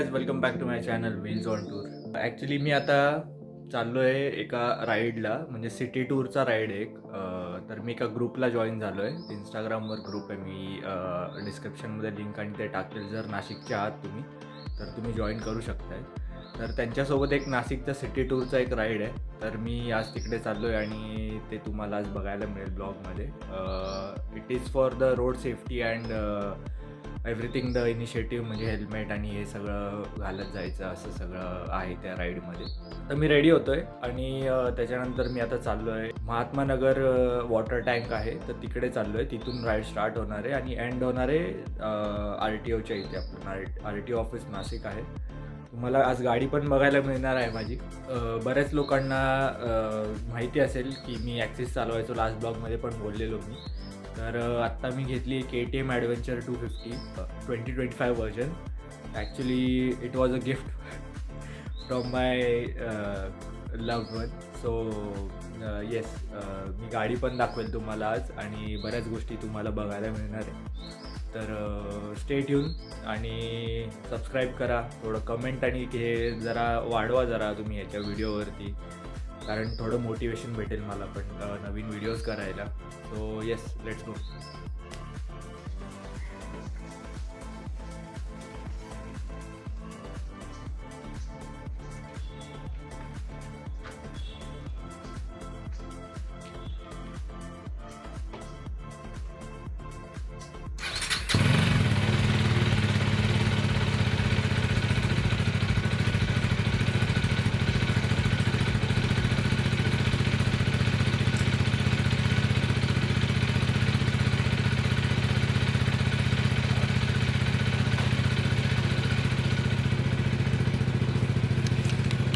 Guys, welcome back to my channel wheels on tour. Actually मी आता चाललो आहे एका राईडला, म्हणजे सिटी टूरचा राईड एक. तर मी एका ग्रुपला जॉईन झालो आहे. इंस्टाग्रामवर ग्रुप आहे. मी डिस्क्रिप्शनमध्ये लिंक आणि ते टाकतील. जर नाशिकचे आहात तुम्ही तर तुम्ही जॉईन करू शकताय. तर त्यांच्यासोबत एक नाशिकचा सिटी टूरचा एक राईड आहे. तर मी आज तिकडे चाललो आहे आणि ते तुम्हाला आज बघायला मिळेल ब्लॉगमध्ये. It is for the road safety and everything the initiative, म्हणजे हेल्मेट आणि हे सगळं घालत जायचं, असं सगळं आहे त्या राईडमध्ये. तर मी रेडी होतो आहे आणि त्याच्यानंतर मी आता चाललो आहे महात्मा नगर वॉटर टँक आहे, तर तिकडे चाललो आहे. तिथून राईड स्टार्ट होणार आहे आणि एंड होणार आहे RTOच्या इथे. आपलं RTO ऑफिस नाशिक आहे. तुम्हाला आज गाडी पण बघायला मिळणार आहे माझी. बऱ्याच लोकांना माहिती असेल की मी ॲक्सिस चालवायचो, लास्ट ब्लॉगमध्ये पण बोललेलो मी. तर आत्ता मी घेतली KTM adventure 250 2025 version. Actually it was a gift from my loved one. So yes, मी गाडी पण दाखवेल तुम्हाला आज आणि बऱ्याच गोष्टी तुम्हाला बघायला मिळणार आहे. तर स्टे ट्यून आणि सबस्क्राईब करा. थोडं कमेंट आणि हे जरा वाढवा जरा तुम्ही याच्या व्हिडिओवरती, कारण थोडं मोटिवेशन भेटेल मला पण नवीन व्हिडिओज करायला. So yes, let's go.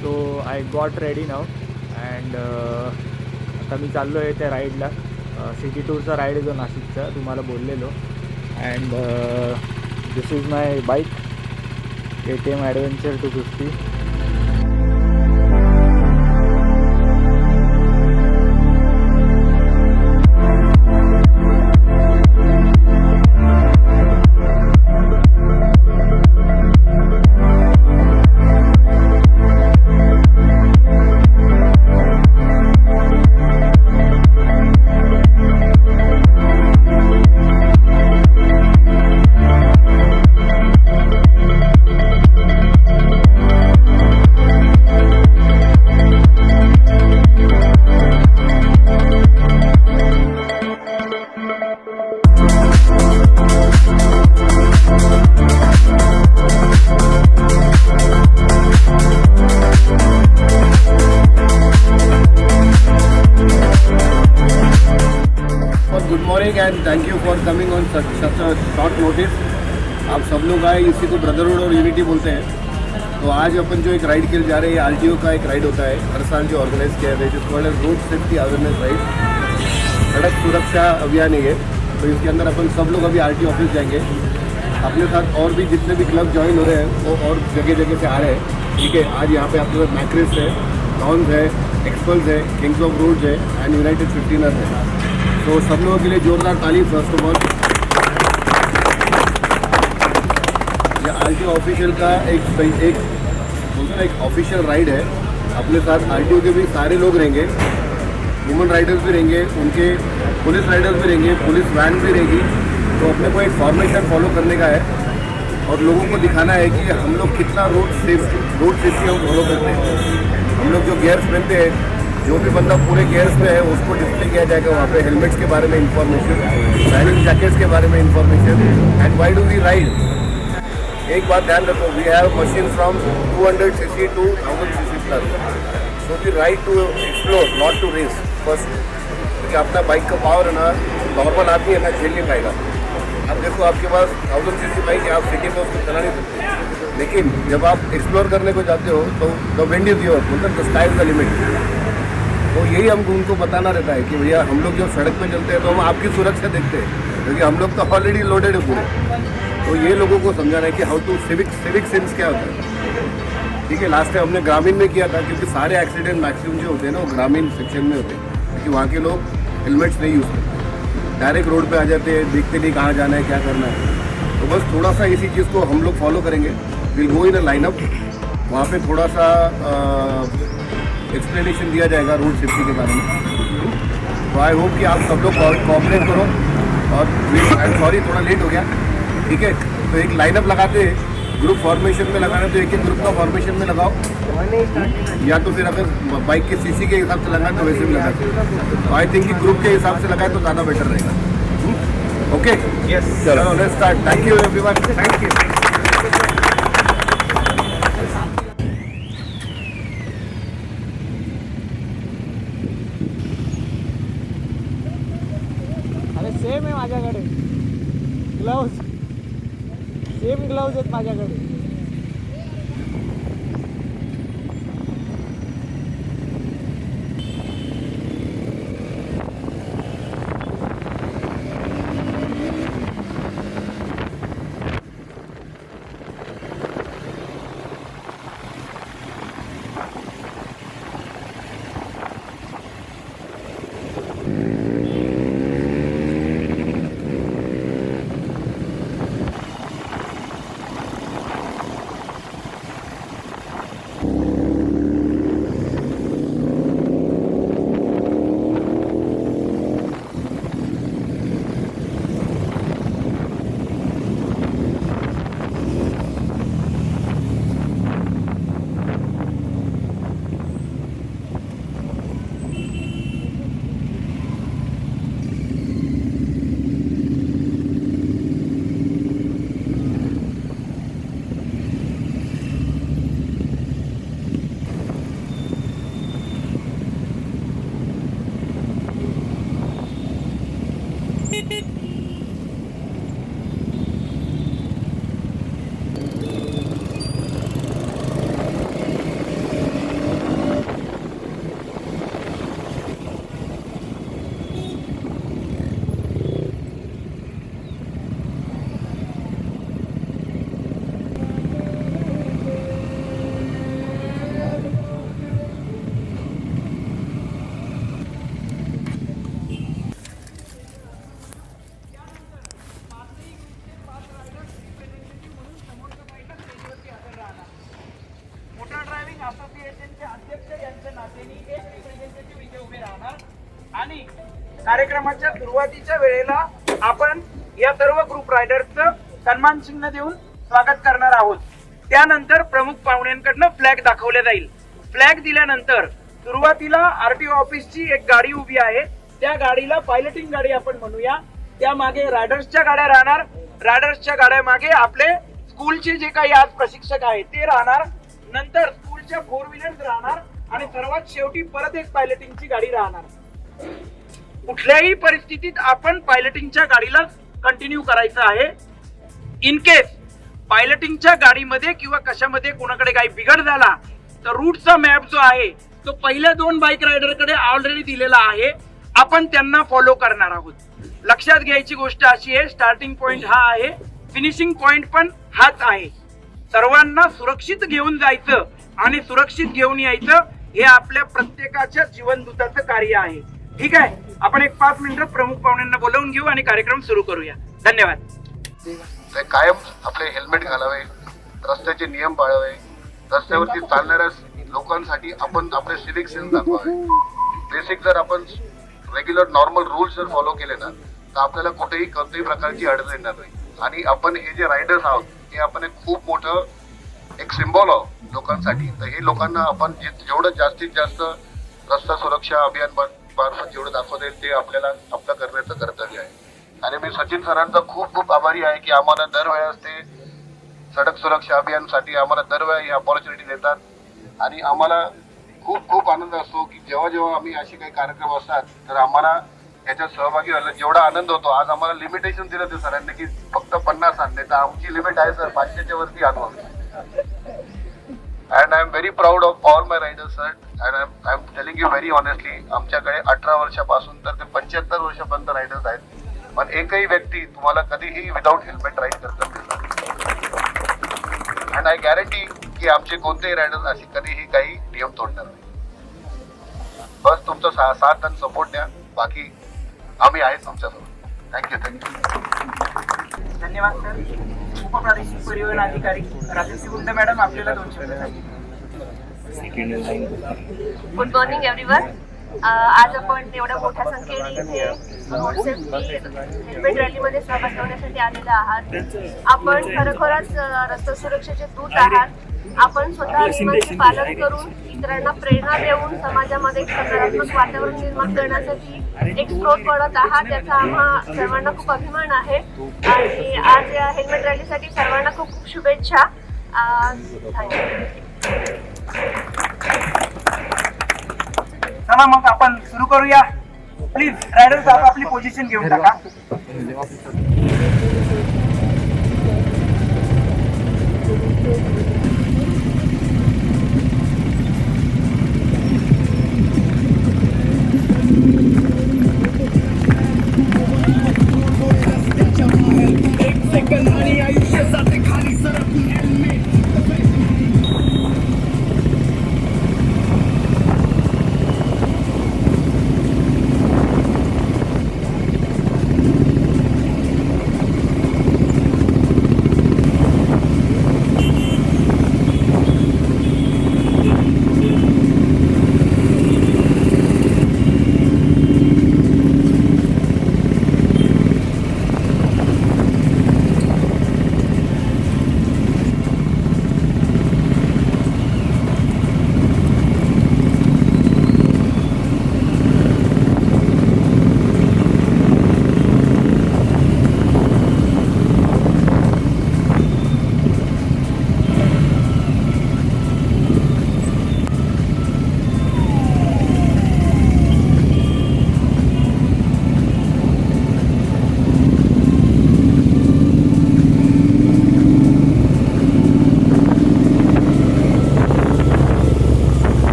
So I got ready now and आता मी चाललो आहे त्या राईडला. सिटी टूरचा राईड आहे जो नाशिकचा, तुम्हाला बोललेलो. And this is my bike KTM adventure 250. Good morning end thank you for coming on such a short notice. आप सब लोग आए, इसी को ब्रदरहुड और यूनिटी बोलते हैं. तो आज अपन जो एक राइड के लिए जा रहे हैं, RTO का एक राइड होता है हर साल जो ऑर्गेनाइज किया है, जिस called road safety awareness ride, सड़क सुरक्षा अभियान है ये. तो इसके अंदर अपन सब लोग अभी RTO ऑफिस जाएंगे. अपने साथ और भी जितने भी क्लब ज्वाइन हो रहे हैं वो और जगह जगह से आ रहे हैं. ठीक है, आज यहाँ पे आपके पास मैक्रिस है, डॉन्स है, एक्सपल्स है, किंग्स ऑफ रोड्स है एंड यूनाइटेड 15ers है. तो सब लोगों के लिए जोरदार ताली फर्स्ट ऑफ ऑल. ये RTO ऑफिशियल का एक ऑफिशियल राइड है. अपने साथ RTO के भी सारे लोग रहेंगे, वुमेन राइडर्स भी रहेंगे, उनके पुलिस राइडर्स भी रहेंगे, पुलिस वैन भी रहेगी. तो अपने को एक फॉर्मेशन फॉलो करने का है और लोगों को दिखाना है कि हम लोग कितना रोड सेफ्टी हम फॉलो करते हैं. हम लोग जो गियर्स पहनते हैं, जो भी बंदा पूरे गियर्स में है उसको डिस्प्ले किया जाएगा वहाँ पे. हेलमेट्स के बारे में इंफॉर्मेशन, राइडिंग जैकेट्स के बारे में information and why do we ride. एक बात ध्यान रखो, we have machine from 200cc to 1000cc plus. So we ride to explore, not to race first. क्योंकि अपना बाइक का पावर है ना, नॉर्मल आदमी है ना झेल नहीं पाएगा. अब देखो आपके पास 1000cc बाइक है, आप सिटी में उसको चला नहीं सकते. लेकिन जब आप एक्सप्लोर करने को जाते हो तो द विंड इज योर, मतलब the sky is the limit. तो यही हमको उनको बताना रहता है कि भैया हम लोग जब सड़क पे चलते हैं तो हम आपकी सुरक्षा देखते हैं, क्योंकि हम लोग तो ऑलरेडी लोडेड है पूरे. तो ये लोगों को समझाना है कि हाउ टू सिविक सेंस क्या होता है. ठीक है, लास्ट टाइम हमने ग्रामीण में किया था, क्योंकि सारे एक्सीडेंट मैक्सिमम जो होते हैं ना वो ग्रामीण सेक्शन में होते हैं, क्योंकि वहाँ के लोग हेलमेट्स नहीं यूज़ करते, डायरेक्ट रोड पे आ जाते हैं, देखते नहीं कहाँ जाना है क्या करना है. तो बस थोड़ा सा इसी चीज़ को हम लोग फॉलो करेंगे will go in a lineup, वहाँ पे थोड़ा सा एक्सप्लेनेशन दिया जाएगा रोड सेफ्टी के बारे में। तो आई होप कि आप सब लोग कोऑपरेट करो। और आई एम सॉरी थोड़ा लेट हो गया, ठीक है। तो एक लाइनअप लगाते हैं, ग्रुप फॉर्मेशन में लगाना तो एक एक ग्रुप का फॉर्मेशन में लगाओ, या तो फिर अगर बाइक के सीसी के हिसाब से लगाए तो वैसे भी लगा तो आई थिंक कि ग्रुप के हिसाब से लगाए तो ज़्यादा बेटर रहेगा। ओके, यस, चलो let's start. Thank you everyone, thank you. अरे सेम आहे माझ्याकडे ग्लव्ज, सेम ग्लव्ज आहेत माझ्याकडे. मोटार ड्रायव्हिंग असोसिएशनचे अध्यक्ष यांच्या नात्याने एक रिप्रेझेंटेटिव्ह इथे उभे राहणार आणि कार्यक्रमाच्या सुरुवातीच्या वेळेला आपण या सर्व ग्रुप रायडर्सचं सन्मान चिन्ह देऊन स्वागत करणार आहोत. त्यानंतर प्रमुख पाहुण्यांकडनं फ्लॅग दाखवला जाईल. फ्लॅग दिल्यानंतर सुरुवातीला आरटीओ ऑफिसची एक गाडी उभी आहे, त्या गाडीला पायलटिंग गाडी आपण म्हणूया. त्या मागे रायडर्सच्या गाड्या राहणार, रायडर्सच्या गाड्या मागे आपले स्कूलचे जे काही आज प्रशिक्षक आहेत ते राहणार, नंतर स्कूलच्या 4 व्हीलर्स राहणार आणि सर्वात शेवटी परत एक पायलटिंगची गाडी राहणार. कुठल्याही परिस्थितीत आपण पायलटिंगच्या गाडीला कंटिन्यू करायचं आहे. इन केस पायलटिंगच्या गाडीमध्ये किंवा कशामध्ये कोणाकडे काही बिघड झाला तर रूटचा मॅप जो आहे तो पहिल्या 2 बाईक रायडरकडे ऑलरेडी दिलेला आहे, आपण त्यांना फॉलो करणार आहोत. लक्षात घ्यायची गोष्ट अशी आहे, स्टार्टिंग पॉइंट हा आहे, फिनिशिंग पॉइंट पण हाच आहे. सर्वांना सुरक्षित घेऊन जायचं आणि सुरक्षित घेऊन यायचं हे आपल्या प्रत्येकाच्या जीवनदूताचं कार्य आहे. ठीक आहे, आपण एक 5 मिनिटं प्रमुख पाहुण्यांना बोलवून घेऊ आणि कार्यक्रम सुरू करूया. धन्यवाद. कायम आपले हेल्मेट घालावे, रस्त्याचे नियम पाळावे, रस्त्यावरती चालणाऱ्या लोकांसाठी आपण आपले सिव्हिक सेन्स दाखवावे. बेसिक जर आपण रेग्युलर नॉर्मल रूल्स जर फॉलो केले ना तर आपल्याला कुठेही कोणत्याही प्रकारची अडचण येणार नाही. आणि आपण हे जे रायडर्स आहोत हे आपण एक खूप मोठं एक सिम्बॉल आहोत लोकांसाठी. तर हे लोकांना आपण जेवढं जास्तीत जास्त रस्ता सुरक्षा अभियान मार्फत जेवढं दाखवता येईल ते आपल्याला आपलं करण्याचं कर्तव्य आहे. आणि मी सचिन सरांचा खूप खूप आभारी आहे की आम्हाला दरवेळेस ते सडक सुरक्षा अभियानसाठी आम्हाला दरवेळेस ही अपॉर्च्युनिटी देतात. आणि आम्हाला खूप खूप आनंद असतो की जेव्हा जेव्हा आम्ही असे काही कार्यक्रम असतात तर आम्हाला याच्यात सहभागी व्हायला जेवढा आनंद होतो. आज आम्हाला लिमिटेशन दिलं ते सरांनी की फक्त 50 आणले, तर आमची लिमिट आहे सर 500च्या वरती आणू. And I am very proud of all my riders sir. And I am telling you very honestly, आमच्याकडे 18 वर्षापासून तर ते 75 वर्षापर्यंत रायडर्स आहेत, पण एकही व्यक्ती तुम्हाला कधीही विदाऊट हेल्मेट राईड करतात. अँड आय गॅरंटी की आमचे कोणतेही रायडर्स अशी कधीही काही नियम तोडणार नाही. बस तुमचा साथ आणि सपोर्ट द्या, बाकी आम्ही आहे तुमच्यासोबत. थँक्यू. धन्यवाद सर. उपप्रादेशिक परिवहन अधिकारी राजश्री गुंड मॅडम आपल्याला 2 शब्द सांगितले. Good morning everyone. आज आपण एवढ्या मोठ्या संख्येने इथे रोड सेफ्टी हेल्मेट रॅलीमध्ये सहभाग घेण्यासाठी आलेला आहात. आपण खरोखरच रस्ते सुरक्षेचे दूत आहात. आपण स्वतः नियमांचे पालन करून इतरांना प्रेरणा देऊन समाजामध्ये एक सकारात्मक वातावरण निर्माण करण्यासाठी एक स्रोत बनत आहात. याचा आम्हा सर्वांना खूप अभिमान आहे आणि आज या हेल्मेट रॅलीसाठी सर्वांना खूप खूप शुभेच्छा. चला मग आपण सुरू करूया. प्लीज रायडर्स आपली पोझिशन घेऊन टाका.